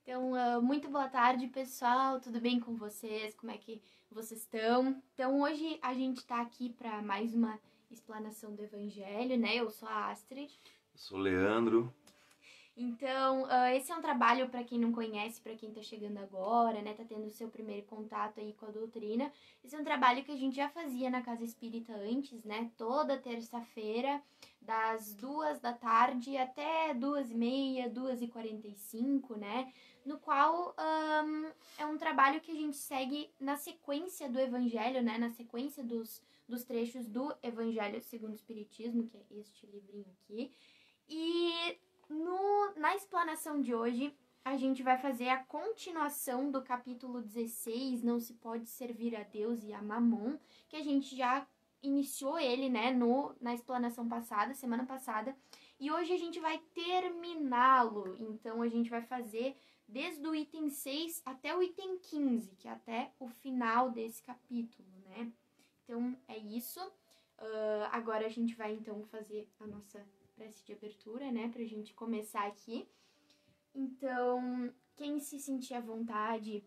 Então, muito boa tarde, pessoal. Tudo bem com vocês? Como é que vocês estão? Então, hoje a gente tá aqui para mais uma explanação do Evangelho, né? Eu sou a Astrid. Eu sou o Leandro. Então, esse é um trabalho para quem não conhece, para quem tá chegando agora, né? Tá tendo o seu primeiro contato aí com a doutrina. Esse é um trabalho que a gente já fazia na Casa Espírita antes, né? Toda terça-feira, das 2 da tarde até 2h30, 2h45, né? No qual é um trabalho que a gente segue na sequência do Evangelho, né? Na sequência dos trechos do Evangelho segundo o Espiritismo, que é este livrinho aqui. E na explanação de hoje, a gente vai fazer a continuação do capítulo 16, Não se pode servir a Deus e a Mamon, que a gente já iniciou ele, né, na explanação passada, semana passada, e hoje a gente vai terminá-lo. Então, a gente vai fazer desde o item 6 até o item 15, que é até o final desse capítulo, né? Então, é isso. Agora a gente vai, então, fazer a nossa prece de abertura, né, pra gente começar aqui. Então, quem se sentir à vontade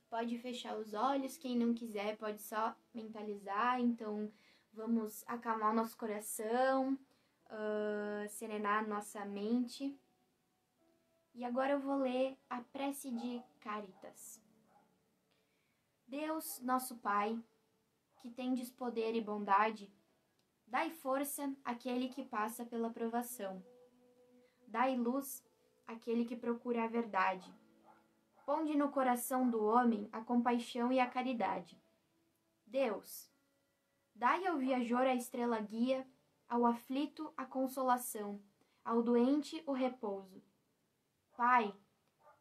pode fechar os olhos, quem não quiser pode só mentalizar. Então, vamos acalmar o nosso coração, serenar a nossa mente. E agora eu vou ler a prece de Caritas. Deus, nosso Pai, que tendes poder e bondade, dai força àquele que passa pela provação. Dai luz àquele que procura a verdade. Ponde no coração do homem a compaixão e a caridade. Deus, dai ao viajor a estrela guia, ao aflito a consolação, ao doente o repouso. Pai,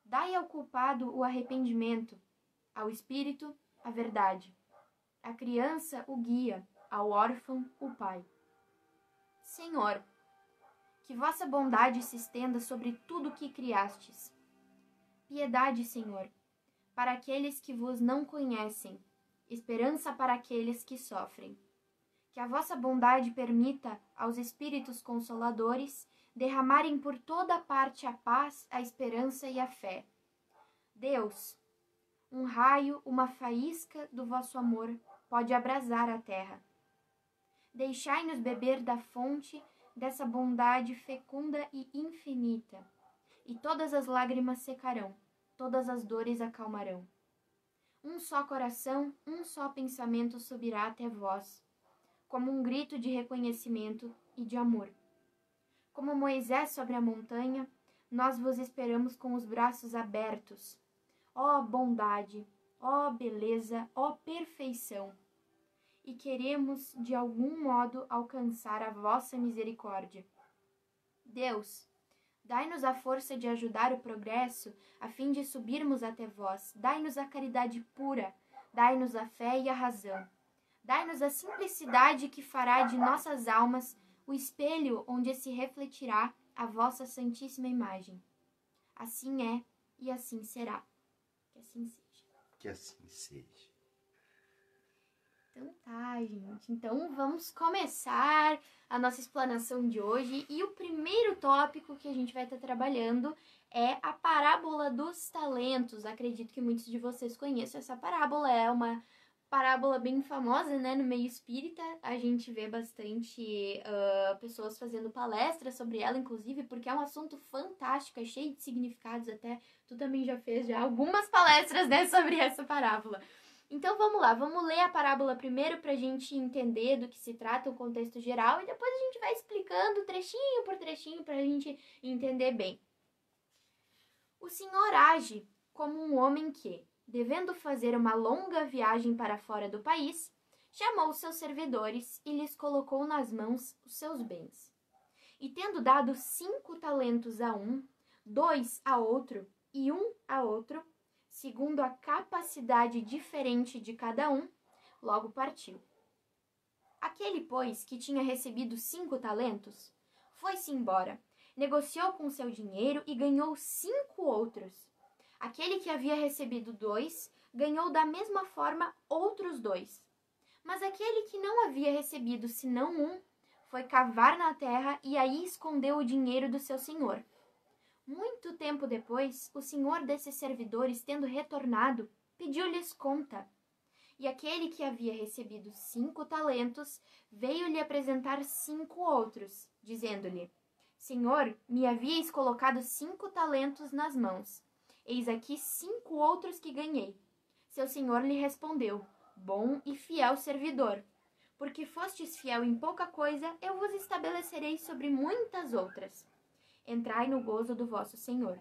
dai ao culpado o arrependimento, ao espírito a verdade. À criança o guia, ao órfão o pai. Senhor, que vossa bondade se estenda sobre tudo o que criastes. Piedade, Senhor, para aqueles que vos não conhecem, esperança para aqueles que sofrem. Que a vossa bondade permita aos espíritos consoladores derramarem por toda parte a paz, a esperança e a fé. Deus, um raio, uma faísca do vosso amor pode abrasar a terra. Deixai-nos beber da fonte dessa bondade fecunda e infinita, e todas as lágrimas secarão, todas as dores acalmarão. Um só coração, um só pensamento subirá até vós, como um grito de reconhecimento e de amor. Como Moisés sobre a montanha, nós vos esperamos com os braços abertos. Ó bondade, ó beleza, ó perfeição! E queremos, de algum modo, alcançar a vossa misericórdia. Deus, dai-nos a força de ajudar o progresso, a fim de subirmos até vós. Dai-nos a caridade pura, dai-nos a fé e a razão. Dai-nos a simplicidade que fará de nossas almas o espelho onde se refletirá a vossa santíssima imagem. Assim é e assim será. Que assim seja. Que assim seja. Então tá, gente. Então vamos começar a nossa explanação de hoje. E o primeiro tópico que a gente vai estar trabalhando é a parábola dos talentos. Acredito que muitos de vocês conheçam essa parábola. É uma parábola bem famosa, né, no meio espírita. A gente vê bastante pessoas fazendo palestras sobre ela, inclusive, porque é um assunto fantástico, é cheio de significados. Até tu também já fez algumas palestras, né, sobre essa parábola. Então vamos lá, vamos ler a parábola primeiro para a gente entender do que se trata, o contexto geral, e depois a gente vai explicando trechinho por trechinho para a gente entender bem. O Senhor age como um homem que, devendo fazer uma longa viagem para fora do país, chamou seus servidores e lhes colocou nas mãos os seus bens. E tendo dado 5 talentos a um, 2 a outro e 1 a outro, segundo a capacidade diferente de cada um, logo partiu. Aquele, pois, que tinha recebido 5 talentos, foi-se embora, negociou com seu dinheiro e ganhou 5 outros. Aquele que havia recebido 2, ganhou da mesma forma outros 2. Mas aquele que não havia recebido senão 1, foi cavar na terra e aí escondeu o dinheiro do seu senhor. Muito tempo depois, o senhor desses servidores, tendo retornado, pediu-lhes conta. E aquele que havia recebido 5 talentos veio lhe apresentar 5 outros, dizendo-lhe: Senhor, me havíeis colocado 5 talentos nas mãos. Eis aqui 5 outros que ganhei. Seu senhor lhe respondeu: Bom e fiel servidor. Porque fostes fiel em pouca coisa, eu vos estabelecerei sobre muitas outras. Entrai no gozo do vosso senhor.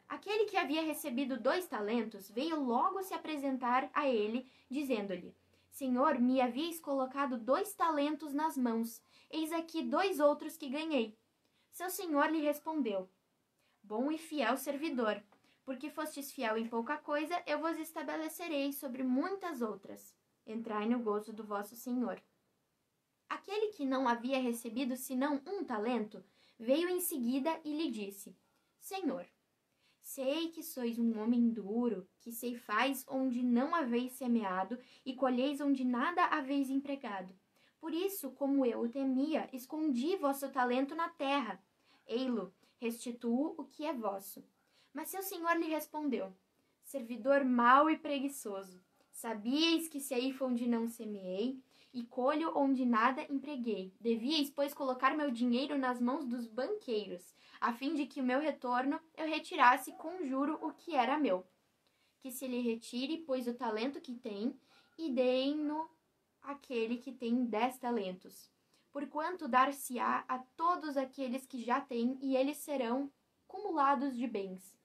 Aquele que havia recebido 2 talentos veio logo se apresentar a ele, dizendo-lhe: Senhor, me havíeis colocado 2 talentos nas mãos. Eis aqui 2 outros que ganhei. Seu senhor lhe respondeu: Bom e fiel servidor. Porque fostes fiel em pouca coisa, eu vos estabelecerei sobre muitas outras. Entrai no gozo do vosso senhor. Aquele que não havia recebido senão 1 talento, veio em seguida e lhe disse: Senhor, sei que sois um homem duro, que ceifais onde não haveis semeado e colheis onde nada haveis empregado. Por isso, como eu o temia, escondi vosso talento na terra. Ei-lo, restituo o que é vosso. Mas seu senhor lhe respondeu: Servidor mau e preguiçoso, sabíeis que ceifo onde não semeei e colho onde nada empreguei. Devíeis, pois, colocar meu dinheiro nas mãos dos banqueiros, a fim de que o meu retorno eu retirasse com juro o que era meu. Que se lhe retire, pois, o talento que tem, e deem-no àquele que tem 10 talentos. Porquanto dar-se-á a todos aqueles que já têm, e eles serão cumulados de bens.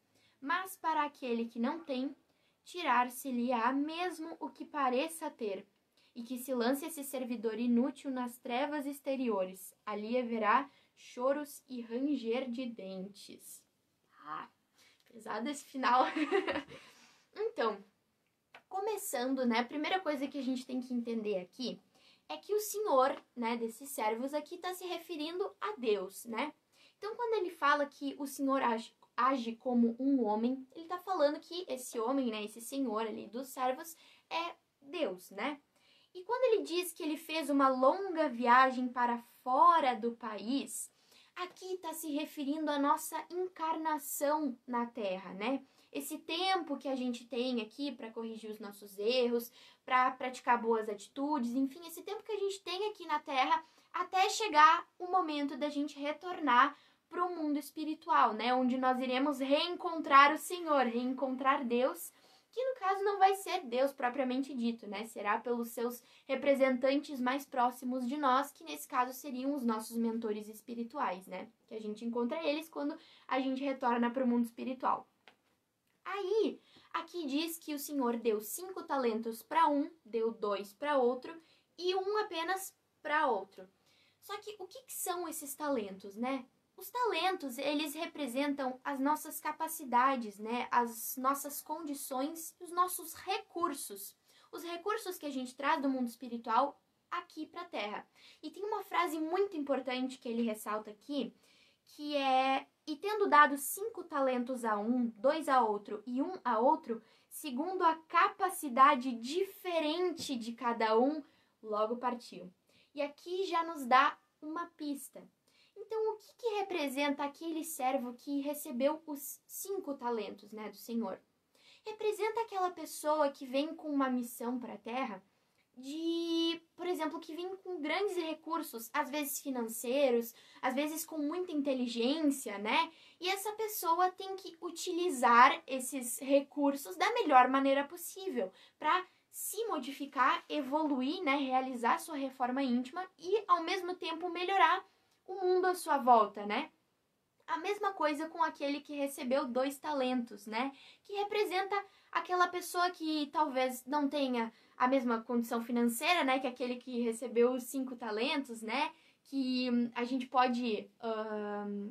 Mas para aquele que não tem, tirar-se-lhe-á mesmo o que pareça ter, e que se lance esse servidor inútil nas trevas exteriores. Ali haverá choros e ranger de dentes. Pesado esse final. Então, começando, né, a primeira coisa que a gente tem que entender aqui é que o senhor, né, desses servos aqui está se referindo a Deus, né? Então, quando ele fala que o senhor age como um homem, ele está falando que esse homem, né, esse senhor ali dos servos é Deus, né? E quando ele diz que ele fez uma longa viagem para fora do país, aqui está se referindo à nossa encarnação na Terra, né? Esse tempo que a gente tem aqui para corrigir os nossos erros, para praticar boas atitudes, enfim, esse tempo que a gente tem aqui na Terra até chegar o momento da gente retornar para o mundo espiritual, né? Onde nós iremos reencontrar o Senhor, reencontrar Deus, que no caso não vai ser Deus propriamente dito, né? Será pelos seus representantes mais próximos de nós, que nesse caso seriam os nossos mentores espirituais, né? Que a gente encontra eles quando a gente retorna para o mundo espiritual. Aí, aqui diz que o Senhor deu 5 talentos para um, deu 2 para outro e 1 apenas para outro. Só que o que são esses talentos, né? Os talentos, eles representam as nossas capacidades, né? As nossas condições, os nossos recursos. Os recursos que a gente traz do mundo espiritual aqui para a Terra. E tem uma frase muito importante que ele ressalta aqui, que é: e tendo dado 5 talentos a um, 2 a outro e 1 a outro, segundo a capacidade diferente de cada um, logo partiu. E aqui já nos dá uma pista. Então, o que representa aquele servo que recebeu os 5 talentos, né, do Senhor? Representa aquela pessoa que vem com uma missão para a Terra, por exemplo, que vem com grandes recursos, às vezes financeiros, às vezes com muita inteligência, né? E essa pessoa tem que utilizar esses recursos da melhor maneira possível para se modificar, evoluir, né? Realizar sua reforma íntima e, ao mesmo tempo, melhorar o mundo à sua volta, né? A mesma coisa com aquele que recebeu 2 talentos, né? Que representa aquela pessoa que talvez não tenha a mesma condição financeira, né? Que aquele que recebeu os 5 talentos, né? Que a gente pode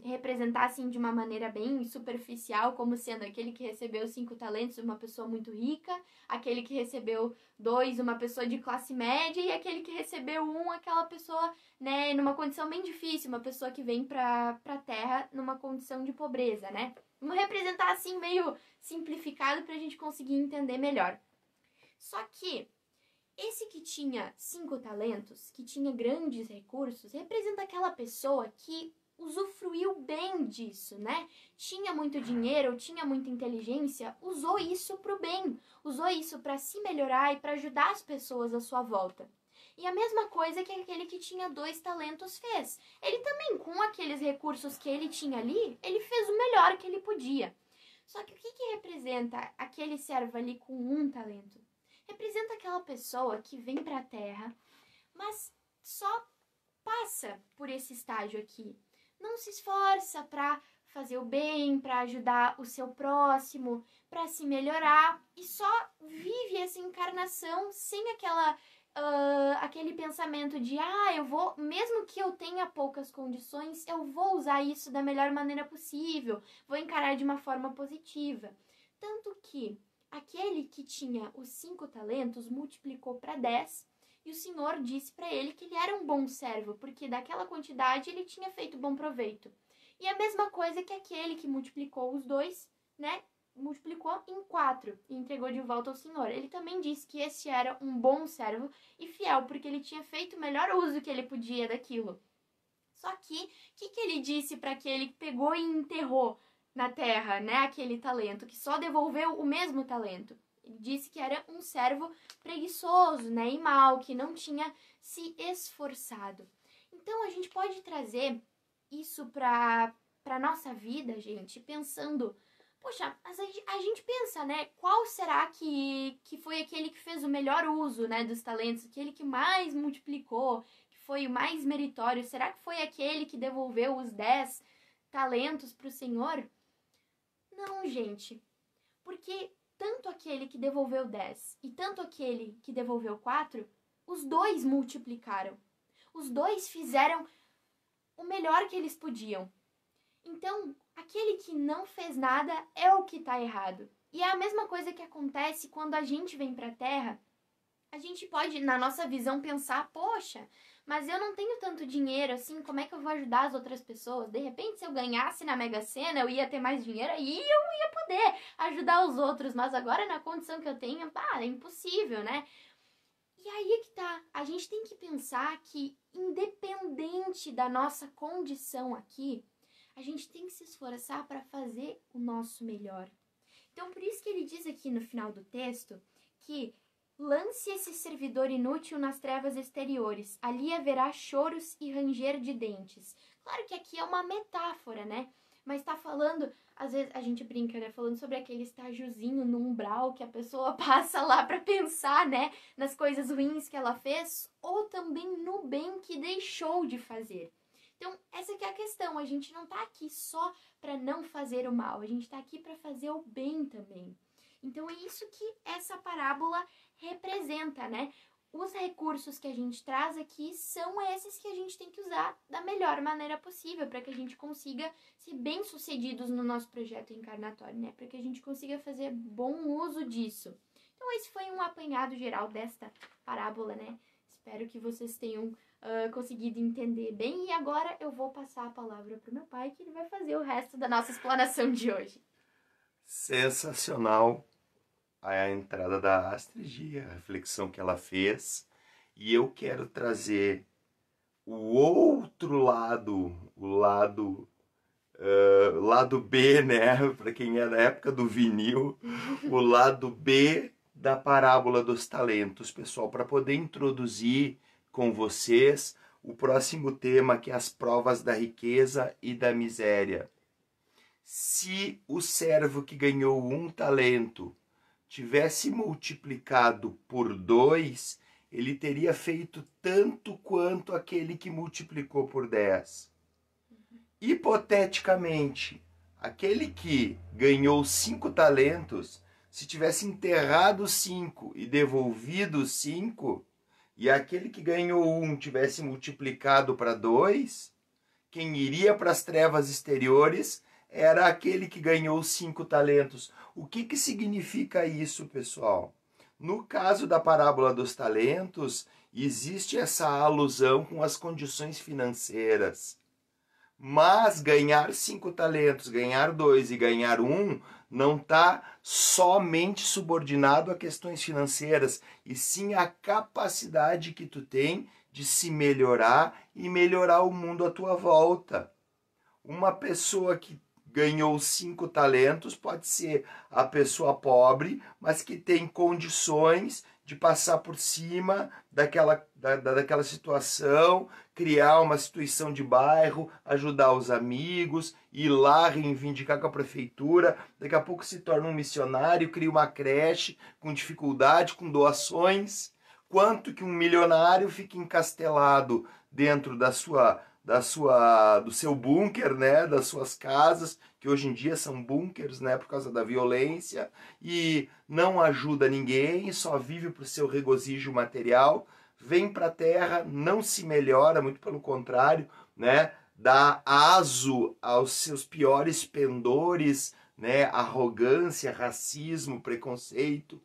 representar, assim, de uma maneira bem superficial, como sendo aquele que recebeu 5 talentos, uma pessoa muito rica, aquele que recebeu 2, uma pessoa de classe média, e aquele que recebeu 1, aquela pessoa, né, numa condição bem difícil, uma pessoa que vem pra Terra numa condição de pobreza, né? Vamos representar, assim, meio simplificado pra gente conseguir entender melhor. Só que esse que tinha 5 talentos, que tinha grandes recursos, representa aquela pessoa que usufruiu bem disso, né? Tinha muito dinheiro, tinha muita inteligência, usou isso pro bem, usou isso para se melhorar e para ajudar as pessoas à sua volta. E a mesma coisa que aquele que tinha 2 talentos fez. Ele também, com aqueles recursos que ele tinha ali, ele fez o melhor que ele podia. Só que o que representa aquele servo ali com 1 talento? Representa aquela pessoa que vem para a terra, mas só passa por esse estágio aqui. Não se esforça para fazer o bem, para ajudar o seu próximo, para se melhorar e só vive essa encarnação sem aquele pensamento de eu vou, mesmo que eu tenha poucas condições, eu vou usar isso da melhor maneira possível, vou encarar de uma forma positiva. Tanto que aquele que tinha os 5 talentos multiplicou para 10 e o Senhor disse para ele que ele era um bom servo, porque daquela quantidade ele tinha feito bom proveito. E a mesma coisa que aquele que multiplicou os 2, né? Multiplicou em 4 e entregou de volta ao Senhor. Ele também disse que esse era um bom servo e fiel, porque ele tinha feito o melhor uso que ele podia daquilo. Só que, o que ele disse para aquele que pegou e enterrou na terra, né, aquele talento, que só devolveu o mesmo talento? Ele disse que era um servo preguiçoso, né, e mau, que não tinha se esforçado. Então, a gente pode trazer isso para nossa vida, gente, pensando... Poxa, a gente pensa, né? Qual será que foi aquele que fez o melhor uso, né, dos talentos? Aquele que mais multiplicou, que foi o mais meritório? Será que foi aquele que devolveu os 10 talentos para o Senhor? Não, gente. Porque tanto aquele que devolveu 10 e tanto aquele que devolveu 4, os 2 multiplicaram. Os 2 fizeram o melhor que eles podiam. Então, aquele que não fez nada é o que está errado. E é a mesma coisa que acontece quando a gente vem para a Terra. A gente pode, na nossa visão, pensar, poxa, mas eu não tenho tanto dinheiro assim, como é que eu vou ajudar as outras pessoas? De repente, se eu ganhasse na Mega Sena, eu ia ter mais dinheiro e eu ia poder ajudar os outros. Mas agora, na condição que eu tenho, é impossível, né? E aí é que tá. A gente tem que pensar que, independente da nossa condição aqui, a gente tem que se esforçar para fazer o nosso melhor. Então, por isso que ele diz aqui no final do texto que lance esse servidor inútil nas trevas exteriores. Ali haverá choros e ranger de dentes. Claro que aqui é uma metáfora, né? Mas tá falando, às vezes a gente brinca, né? Falando sobre aquele estágiozinho no umbral que a pessoa passa lá para pensar, né? Nas coisas ruins que ela fez ou também no bem que deixou de fazer. Então, essa que é a questão, a gente não tá aqui só para não fazer o mal, a gente tá aqui para fazer o bem também. Então, é isso que essa parábola representa, né? Os recursos que a gente traz aqui são esses que a gente tem que usar da melhor maneira possível para que a gente consiga ser bem-sucedidos no nosso projeto encarnatório, né? Para que a gente consiga fazer bom uso disso. Então, esse foi um apanhado geral desta parábola, né? Espero que vocês tenham conseguido entender bem. E agora eu vou passar a palavra para o meu pai, que ele vai fazer o resto da nossa explanação de hoje. Sensacional a entrada da Astrid, a reflexão que ela fez. E eu quero trazer o outro lado, o lado B, né? Para quem é da época do vinil, o lado B da parábola dos talentos, pessoal, para poder introduzir com vocês o próximo tema, que é as provas da riqueza e da miséria. Se o servo que ganhou 1 talento tivesse multiplicado por 2, ele teria feito tanto quanto aquele que multiplicou por 10. Hipoteticamente, aquele que ganhou 5 talentos, se tivesse enterrado 5 e devolvido 5, e aquele que ganhou 1 tivesse multiplicado para 2, quem iria para as trevas exteriores era aquele que ganhou 5 talentos. O que significa isso, pessoal? No caso da parábola dos talentos, existe essa alusão com as condições financeiras. Mas ganhar 5 talentos, ganhar 2 e ganhar 1 não está somente subordinado a questões financeiras, e sim a capacidade que tu tem de se melhorar e melhorar o mundo à tua volta. Uma pessoa que ganhou 5 talentos pode ser a pessoa pobre, mas que tem condições de passar por cima daquela situação, criar uma instituição de bairro, ajudar os amigos, ir lá reivindicar com a prefeitura, daqui a pouco se torna um missionário, cria uma creche com dificuldade, com doações. Quanto que um milionário fica encastelado dentro do seu bunker, né, das suas casas, que hoje em dia são bunkers, né, por causa da violência, e não ajuda ninguém, só vive para o seu regozijo material, vem para a Terra, não se melhora, muito pelo contrário, né, dá aso aos seus piores pendores, né, arrogância, racismo, preconceito.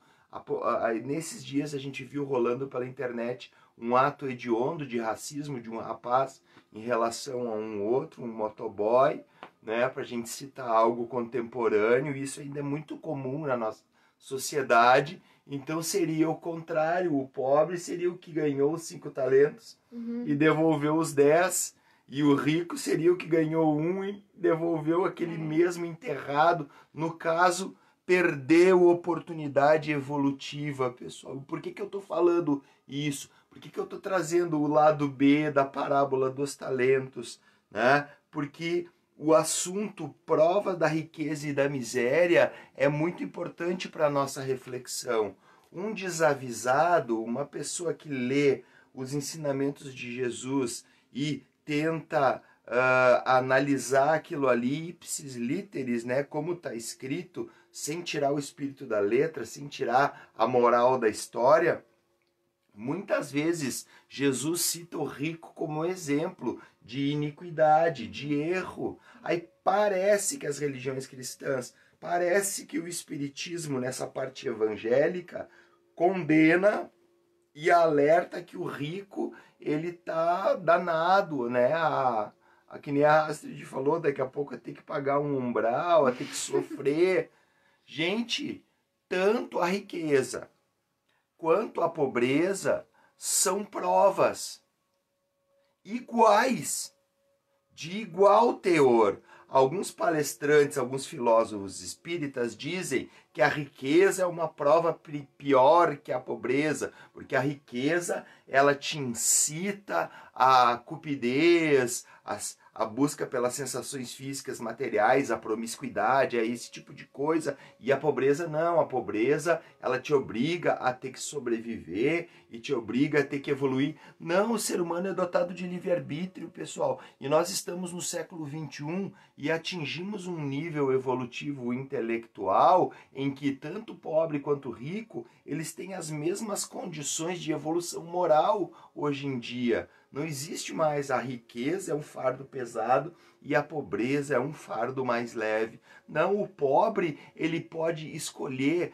Nesses dias a gente viu rolando pela internet um ato hediondo de racismo de um rapaz em relação a um outro, um motoboy, né, para a gente citar algo contemporâneo. Isso ainda é muito comum na nossa sociedade. Então seria o contrário, o pobre seria o que ganhou os 5 talentos e devolveu os 10, e o rico seria o que ganhou 1 e devolveu aquele mesmo enterrado. No caso, perdeu oportunidade evolutiva, pessoal. Por que eu estou falando isso? Por que eu estou trazendo o lado B da parábola dos talentos, né? Porque o assunto prova da riqueza e da miséria é muito importante para a nossa reflexão. Um desavisado, uma pessoa que lê os ensinamentos de Jesus e tenta analisar aquilo ali, ipsis literis, né, como está escrito, sem tirar o espírito da letra, sem tirar a moral da história. Muitas vezes Jesus cita o rico como exemplo de iniquidade, de erro. Aí parece que as religiões cristãs, parece que o espiritismo nessa parte evangélica condena e alerta que o rico ele tá danado, né? Que nem a Astrid falou, daqui a pouco vai ter que pagar um umbral, vai ter que sofrer. Gente, tanto a riqueza quanto a pobreza são provas iguais, de igual teor. Alguns palestrantes, alguns filósofos espíritas dizem que a riqueza é uma prova pior que a pobreza, porque a riqueza ela te incita à cupidez, a busca pelas sensações físicas materiais, a promiscuidade, a esse tipo de coisa. E a pobreza não, a pobreza ela te obriga a ter que sobreviver e te obriga a ter que evoluir. Não, o ser humano é dotado de livre-arbítrio, pessoal, e nós estamos no século XXI e atingimos um nível evolutivo intelectual em que tanto pobre quanto rico, eles têm as mesmas condições de evolução moral hoje em dia. Não existe mais a riqueza é um fardo pesado e a pobreza é um fardo mais leve. Não, o pobre ele pode escolher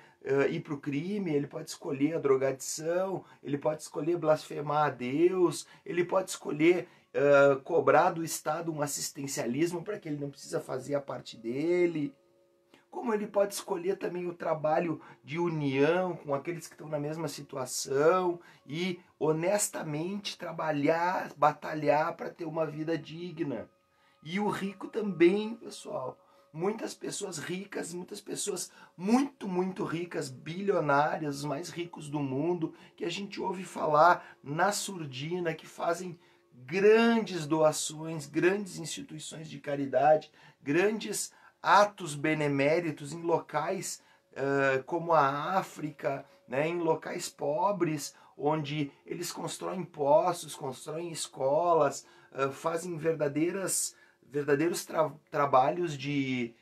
ir para o crime, ele pode escolher a drogadição, ele pode escolher blasfemar a Deus, ele pode escolher cobrar do Estado um assistencialismo para que ele não precisa fazer a parte dele. Como ele pode escolher também o trabalho de união com aqueles que estão na mesma situação e honestamente trabalhar, batalhar para ter uma vida digna. E o rico também, pessoal. Muitas pessoas ricas, muitas pessoas muito, muito ricas, bilionárias, os mais ricos do mundo, que a gente ouve falar na surdina, que fazem grandes doações, grandes instituições de caridade, grandes atos beneméritos em locais como a África, né, em locais pobres, onde eles constroem poços, constroem escolas, fazem verdadeiros trabalhos de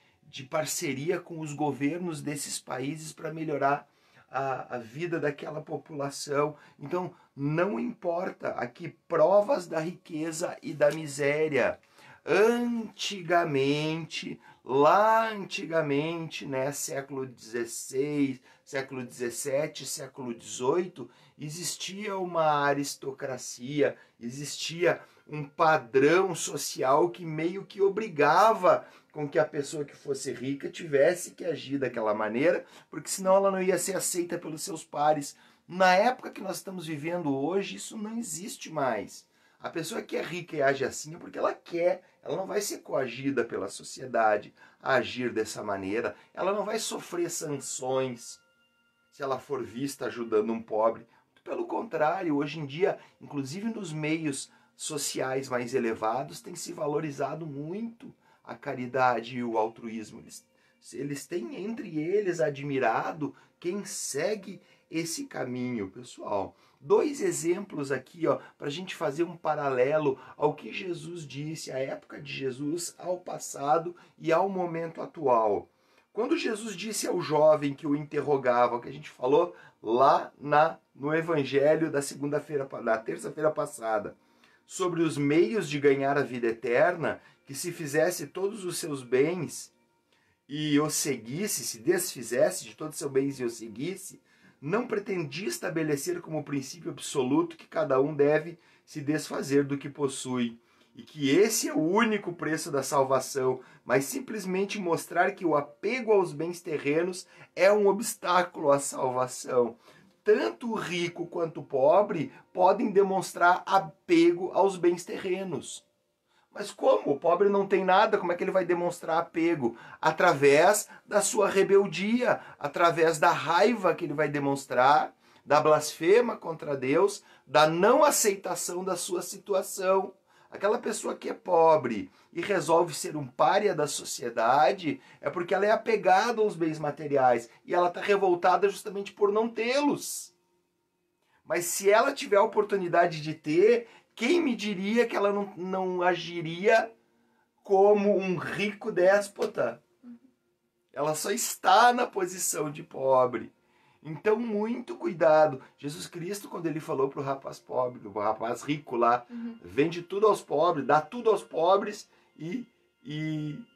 parceria com os governos desses países para melhorar a vida daquela população. Então, não importa aqui provas da riqueza e da miséria. Antigamente, lá antigamente, né, século XVI, século XVII, século XVIII, existia uma aristocracia, existia um padrão social que meio que obrigava com que a pessoa que fosse rica tivesse que agir daquela maneira, porque senão ela não ia ser aceita pelos seus pares. Na época que nós estamos vivendo hoje, isso não existe mais. A pessoa que é rica e age assim é porque ela quer, ela não vai ser coagida pela sociedade a agir dessa maneira, ela não vai sofrer sanções se ela for vista ajudando um pobre. Pelo contrário, hoje em dia, inclusive nos meios sociais mais elevados, tem se valorizado muito a caridade e o altruísmo. Eles têm entre eles admirado quem segue esse caminho, pessoal. 2 exemplos aqui, para a gente fazer um paralelo ao que Jesus disse, à época de Jesus, ao passado e ao momento atual. Quando Jesus disse ao jovem que o interrogava, que a gente falou lá no Evangelho da terça-feira passada, sobre os meios de ganhar a vida eterna, que se fizesse todos os seus bens e o seguisse, se desfizesse de todos os seus bens e o seguisse, não pretendia estabelecer como princípio absoluto que cada um deve se desfazer do que possui, e que esse é o único preço da salvação, mas simplesmente mostrar que o apego aos bens terrenos é um obstáculo à salvação. Tanto o rico quanto o pobre podem demonstrar apego aos bens terrenos. Mas como? O pobre não tem nada, como é que ele vai demonstrar apego? Através da sua rebeldia, através da raiva que ele vai demonstrar, da blasfema contra Deus, da não aceitação da sua situação. Aquela pessoa que é pobre e resolve ser um pária da sociedade é porque ela é apegada aos bens materiais e ela está revoltada justamente por não tê-los. Mas se ela tiver a oportunidade de ter, quem me diria que ela não agiria como um rico déspota? Ela só está na posição de pobre. Então, muito cuidado. Jesus Cristo, quando ele falou para o rapaz pobre, o rapaz rico lá, vende tudo aos pobres, dá tudo aos pobres e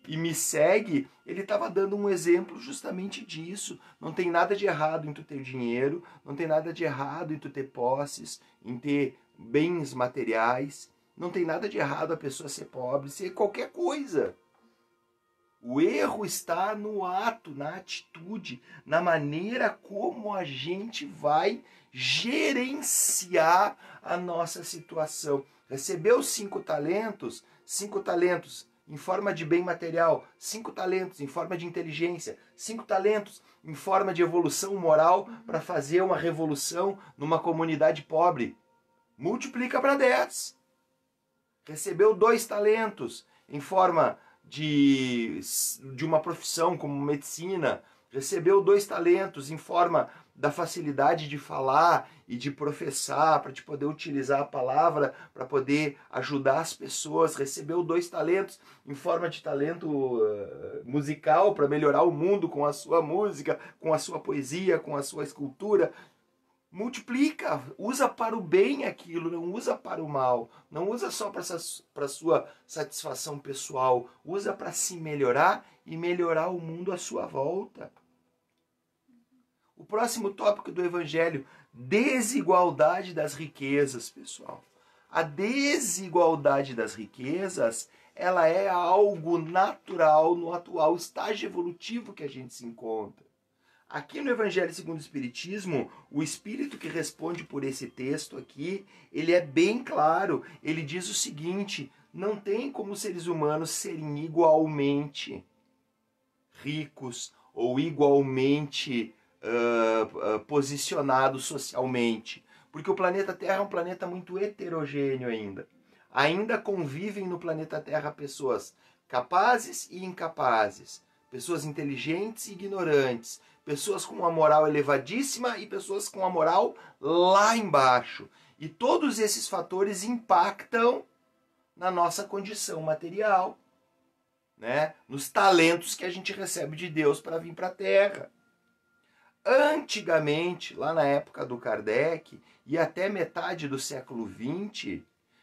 me segue, ele estava dando um exemplo justamente disso. Não tem nada de errado em tu ter dinheiro, não tem nada de errado em tu ter posses, em ter bens materiais, não tem nada de errado a pessoa ser pobre, ser qualquer coisa. O erro está no ato, na atitude, na maneira como a gente vai gerenciar a nossa situação. Recebeu 5 talentos em forma de bem material, 5 talentos em forma de inteligência, 5 talentos em forma de evolução moral para fazer uma revolução numa comunidade pobre. Multiplica para 10. Recebeu 2 talentos em forma de uma profissão como medicina, recebeu 2 talentos em forma da facilidade de falar e de professar, para te poder utilizar a palavra, para poder ajudar as pessoas, recebeu 2 talentos em forma de talento musical, para melhorar o mundo com a sua música, com a sua poesia, com a sua escultura. Multiplica, usa para o bem aquilo, não usa para o mal, não usa só para a sua satisfação pessoal, usa para se melhorar e melhorar o mundo à sua volta. O próximo tópico do Evangelho, desigualdade das riquezas, pessoal. A desigualdade das riquezas, ela é algo natural no atual estágio evolutivo que a gente se encontra. Aqui no Evangelho segundo o Espiritismo, o Espírito que responde por esse texto aqui, ele é bem claro. Ele diz o seguinte: não tem como os seres humanos serem igualmente ricos ou igualmente posicionados socialmente. Porque o planeta Terra é um planeta muito heterogêneo ainda. Ainda convivem no planeta Terra pessoas capazes e incapazes, pessoas inteligentes e ignorantes, pessoas com uma moral elevadíssima e pessoas com a moral lá embaixo. E todos esses fatores impactam na nossa condição material, né? Nos talentos que a gente recebe de Deus para vir para a Terra. Antigamente, lá na época do Kardec e até metade do século XX,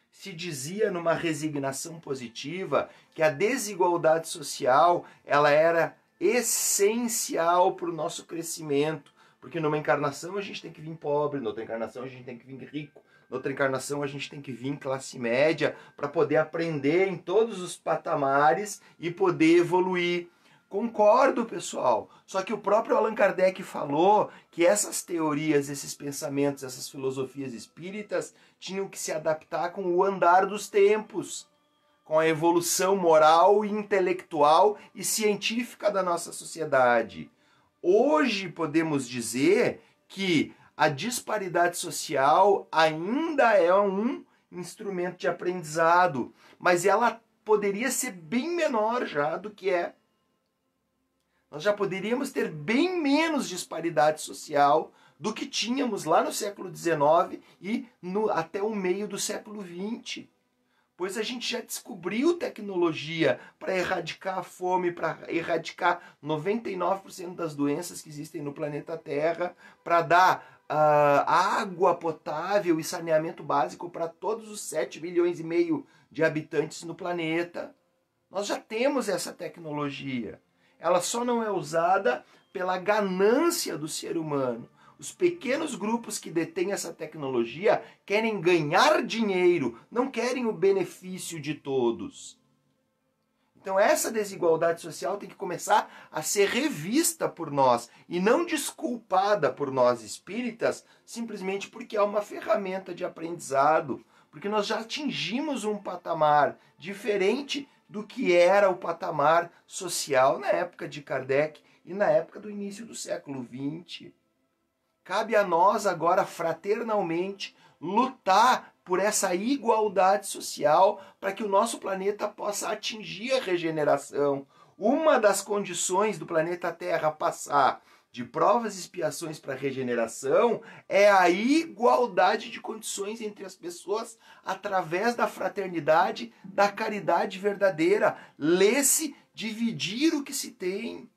se dizia numa resignação positiva que a desigualdade social ela era essencial para o nosso crescimento, porque numa encarnação a gente tem que vir pobre, noutra encarnação a gente tem que vir rico, noutra encarnação a gente tem que vir classe média para poder aprender em todos os patamares e poder evoluir. Concordo, pessoal. Só que o próprio Allan Kardec falou que essas teorias, esses pensamentos, essas filosofias espíritas tinham que se adaptar com o andar dos tempos, com a evolução moral, intelectual e científica da nossa sociedade. Hoje podemos dizer que a disparidade social ainda é um instrumento de aprendizado, mas ela poderia ser bem menor já do que é. Nós já poderíamos ter bem menos disparidade social do que tínhamos lá no século XIX e até o meio do século XX. Pois a gente já descobriu tecnologia para erradicar a fome, para erradicar 99% das doenças que existem no planeta Terra, para dar água potável e saneamento básico para todos os 7,5 bilhões de habitantes no planeta. Nós já temos essa tecnologia. Ela só não é usada pela ganância do ser humano. Os pequenos grupos que detêm essa tecnologia querem ganhar dinheiro, não querem o benefício de todos. Então essa desigualdade social tem que começar a ser revista por nós e não desculpada por nós espíritas simplesmente porque é uma ferramenta de aprendizado, porque nós já atingimos um patamar diferente do que era o patamar social na época de Kardec e na época do início do século XX. Cabe a nós agora, fraternalmente, lutar por essa igualdade social para que o nosso planeta possa atingir a regeneração. Uma das condições do planeta Terra passar de provas e expiações para a regeneração é a igualdade de condições entre as pessoas através da fraternidade, da caridade verdadeira. Lê-se dividir o que se tem.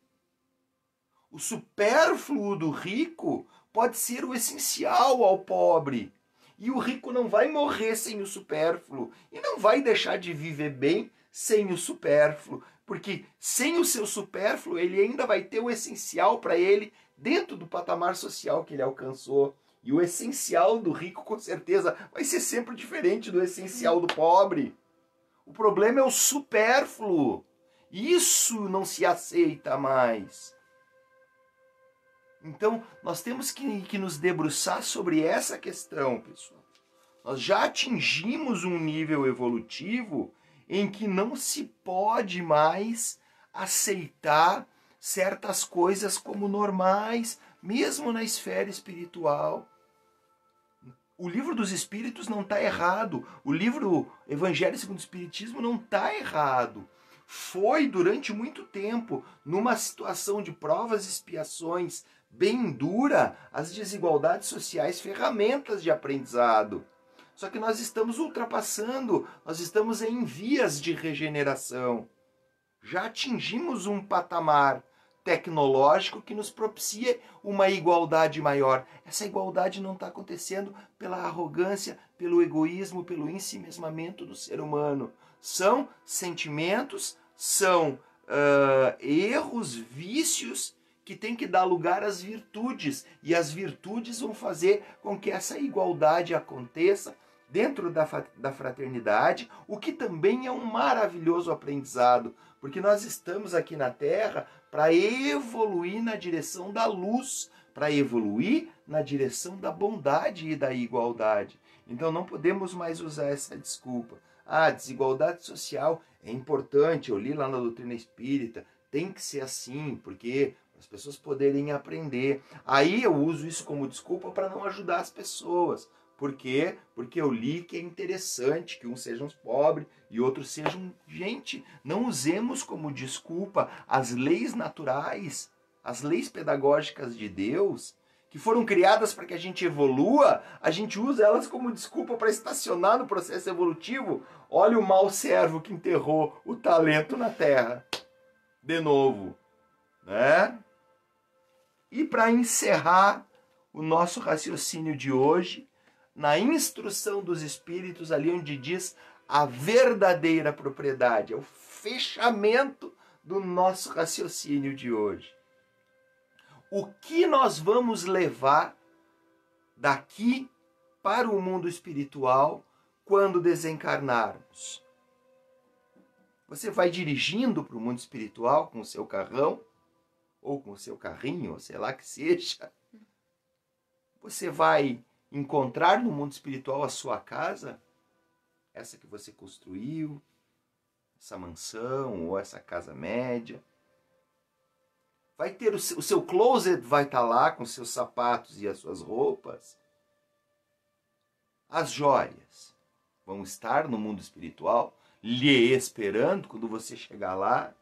O supérfluo do rico pode ser o essencial ao pobre. E o rico não vai morrer sem o supérfluo e não vai deixar de viver bem sem o supérfluo, porque sem o seu supérfluo ele ainda vai ter o essencial para ele dentro do patamar social que ele alcançou. E o essencial do rico, com certeza, vai ser sempre diferente do essencial do pobre. O problema é o supérfluo. Isso não se aceita mais. Então, nós temos que nos debruçar sobre essa questão, pessoal. Nós já atingimos um nível evolutivo em que não se pode mais aceitar certas coisas como normais, mesmo na esfera espiritual. O livro dos Espíritos não está errado. O livro Evangelho segundo o Espiritismo não está errado. Foi, durante muito tempo, numa situação de provas e expiações bem dura, as desigualdades sociais, ferramentas de aprendizado. Só que nós estamos ultrapassando, nós estamos em vias de regeneração. Já atingimos um patamar tecnológico que nos propicia uma igualdade maior. Essa igualdade não está acontecendo pela arrogância, pelo egoísmo, pelo ensimesmamento do ser humano. São sentimentos, são erros, vícios que tem que dar lugar às virtudes, e as virtudes vão fazer com que essa igualdade aconteça dentro da fraternidade, o que também é um maravilhoso aprendizado, porque nós estamos aqui na Terra para evoluir na direção da luz, para evoluir na direção da bondade e da igualdade. Então não podemos mais usar essa desculpa. Ah, desigualdade social é importante, eu li lá na doutrina espírita, tem que ser assim, porque as pessoas poderem aprender. Aí eu uso isso como desculpa para não ajudar as pessoas. Por quê? Porque eu li que é interessante que uns sejam pobres e outros sejam gente. Não usemos como desculpa as leis naturais, as leis pedagógicas de Deus, que foram criadas para que a gente evolua, a gente usa elas como desculpa para estacionar no processo evolutivo. Olha o mau servo que enterrou o talento na terra. De novo, né? E para encerrar o nosso raciocínio de hoje, na instrução dos Espíritos, ali onde diz a verdadeira propriedade, é o fechamento do nosso raciocínio de hoje. O que nós vamos levar daqui para o mundo espiritual quando desencarnarmos? Você vai dirigindo para o mundo espiritual com o seu carrão, ou com o seu carrinho, ou sei lá que seja. Você vai encontrar no mundo espiritual a sua casa, essa que você construiu, essa mansão ou essa casa média. Vai ter o seu closet, vai estar lá com seus sapatos e as suas roupas. As joias vão estar no mundo espiritual, lhe esperando quando você chegar lá.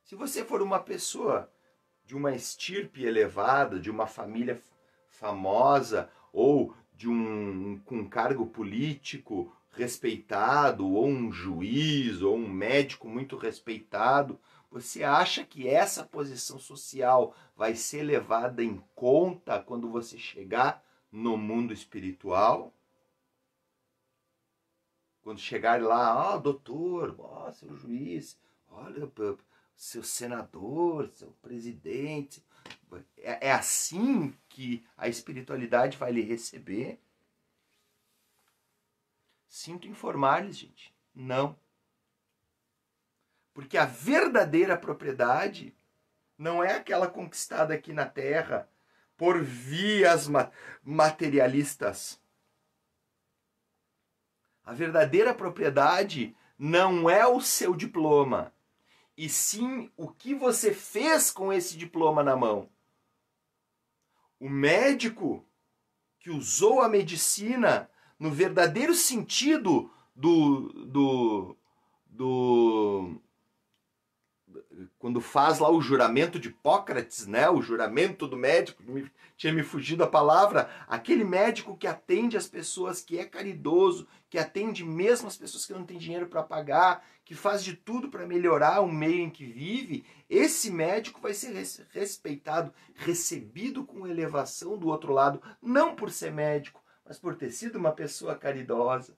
Se você for uma pessoa de uma estirpe elevada, de uma família famosa, ou de com cargo político respeitado, ou um juiz, ou um médico muito respeitado, você acha que essa posição social vai ser levada em conta quando você chegar no mundo espiritual? Quando chegar lá, doutor, seu juiz, olha, seu senador, seu presidente. É assim que a espiritualidade vai lhe receber? Sinto informar-lhes, gente, não. Porque a verdadeira propriedade não é aquela conquistada aqui na terra por vias materialistas. A verdadeira propriedade não é o seu diploma, e sim o que você fez com esse diploma na mão. O médico que usou a medicina no verdadeiro sentido quando faz lá o juramento de Hipócrates, né? O juramento do médico, tinha me fugido a palavra, aquele médico que atende as pessoas, que é caridoso, que atende mesmo as pessoas que não têm dinheiro para pagar, que faz de tudo para melhorar o meio em que vive, esse médico vai ser respeitado, recebido com elevação do outro lado, não por ser médico, mas por ter sido uma pessoa caridosa.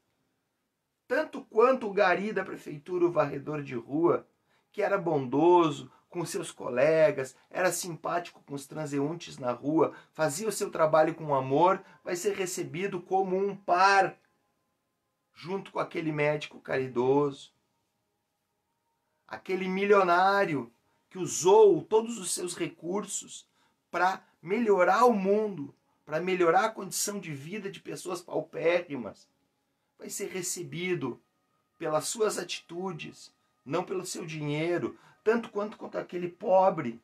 Tanto quanto o gari da prefeitura, o varredor de rua, que era bondoso com seus colegas, era simpático com os transeuntes na rua, fazia o seu trabalho com amor, vai ser recebido como um par, junto com aquele médico caridoso. Aquele milionário que usou todos os seus recursos para melhorar o mundo, para melhorar a condição de vida de pessoas paupérrimas, vai ser recebido pelas suas atitudes, não pelo seu dinheiro, tanto quanto aquele pobre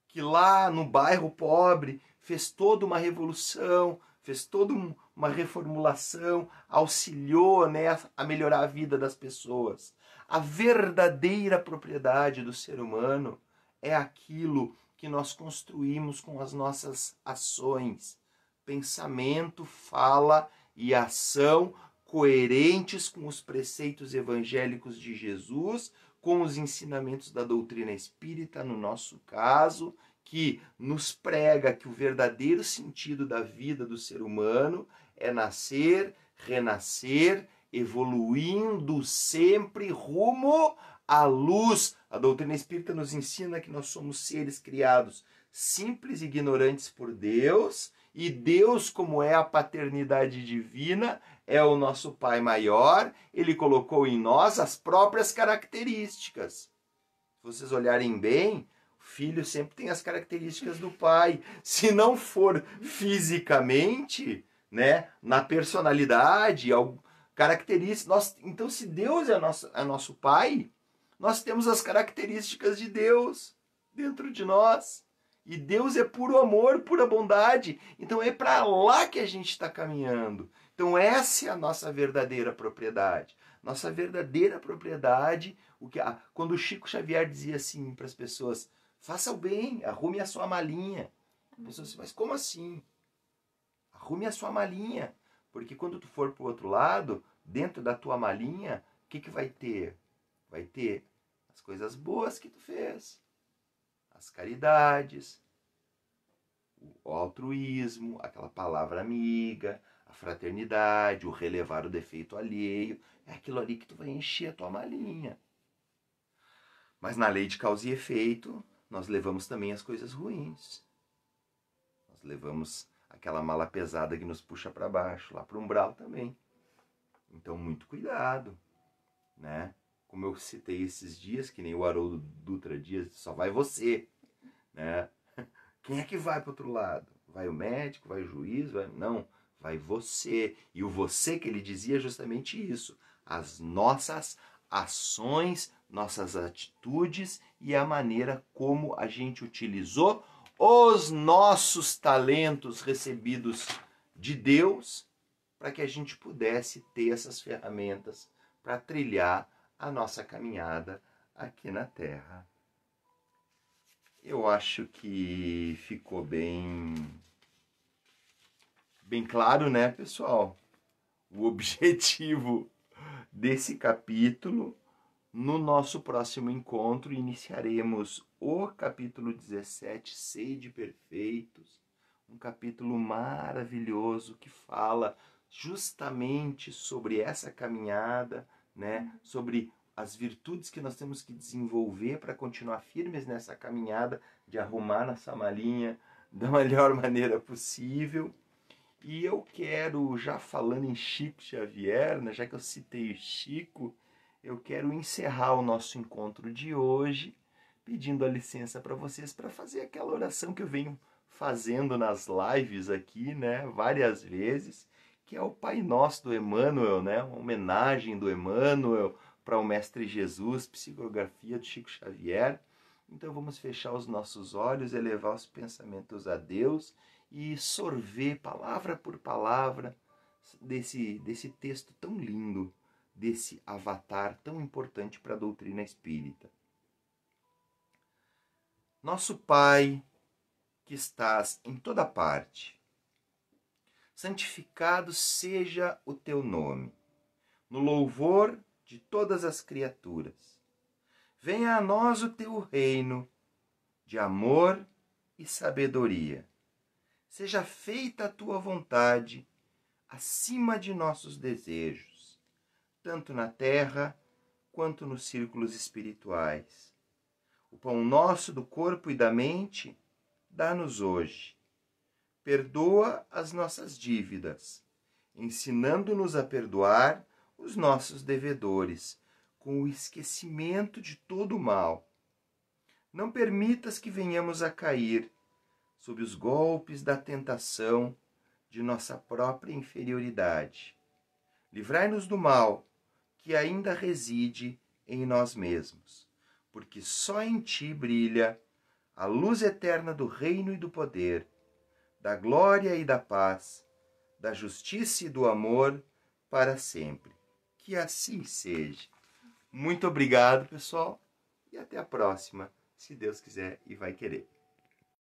que lá no bairro pobre fez toda uma revolução, fez toda uma reformulação, auxiliou, né, a melhorar a vida das pessoas. A verdadeira propriedade do ser humano é aquilo que nós construímos com as nossas ações. Pensamento, fala e ação coerentes com os preceitos evangélicos de Jesus, com os ensinamentos da doutrina espírita, no nosso caso, que nos prega que o verdadeiro sentido da vida do ser humano é nascer, renascer, evoluindo sempre rumo à luz. A doutrina espírita nos ensina que nós somos seres criados simples e ignorantes por Deus, e Deus, como é a paternidade divina, é o nosso Pai maior, ele colocou em nós as próprias características. Se vocês olharem bem, o filho sempre tem as características do pai. Se não for fisicamente, né, na personalidade, características. Então, se Deus é nosso pai, nós temos as características de Deus dentro de nós. E Deus é puro amor, pura bondade. Então é para lá que a gente está caminhando. Então essa é a nossa verdadeira propriedade. Nossa verdadeira propriedade, quando o Chico Xavier dizia assim para as pessoas, faça o bem, arrume a sua malinha. As pessoas dizem, mas como assim? Arrume a sua malinha. Porque quando tu for para o outro lado, dentro da tua malinha, o que vai ter? Vai ter as coisas boas que tu fez. As caridades, o altruísmo, aquela palavra amiga, a fraternidade, o relevar o defeito alheio. É aquilo ali que tu vai encher a tua malinha. Mas na lei de causa e efeito, nós levamos também as coisas ruins. Nós levamos aquela mala pesada que nos puxa para baixo, lá para o umbral também. Então, muito cuidado, né, como eu citei esses dias, que nem o Haroldo Dutra Dias, só vai você, né? Quem é que vai para o outro lado? Vai o médico, vai o juiz? Não, vai você. E o você que ele dizia é justamente isso. As nossas ações, nossas atitudes e a maneira como a gente utilizou os nossos talentos recebidos de Deus para que a gente pudesse ter essas ferramentas para trilhar a nossa caminhada aqui na Terra. Eu acho que ficou bem claro, né, pessoal? O objetivo desse capítulo. No nosso próximo encontro, iniciaremos o capítulo 17, Sede Perfeitos, um capítulo maravilhoso que fala justamente sobre essa caminhada, né? Sobre as virtudes que nós temos que desenvolver para continuar firmes nessa caminhada de arrumar nossa malinha da melhor maneira possível. E eu quero, já falando em Chico Xavier, né, já que eu citei o Chico, eu quero encerrar o nosso encontro de hoje pedindo a licença para vocês para fazer aquela oração que eu venho fazendo nas lives aqui, né, várias vezes, que é o Pai Nosso do Emmanuel, né, uma homenagem do Emmanuel para o Mestre Jesus, psicografia de Chico Xavier. Então vamos fechar os nossos olhos, elevar os pensamentos a Deus e sorver palavra por palavra desse texto tão lindo, desse avatar tão importante para a doutrina espírita. Nosso Pai, que estás em toda parte, santificado seja o teu nome, no louvor de todas as criaturas. Venha a nós o teu reino de amor e sabedoria. Seja feita a tua vontade acima de nossos desejos, tanto na terra quanto nos círculos espirituais. O pão nosso do corpo e da mente, dá-nos hoje. Perdoa as nossas dívidas, ensinando-nos a perdoar os nossos devedores, com o esquecimento de todo o mal. Não permitas que venhamos a cair sob os golpes da tentação de nossa própria inferioridade. Livrai-nos do mal que ainda reside em nós mesmos, porque só em ti brilha a luz eterna do reino e do poder, da glória e da paz, da justiça e do amor para sempre. Que assim seja. Muito obrigado, pessoal, e até a próxima, se Deus quiser e vai querer.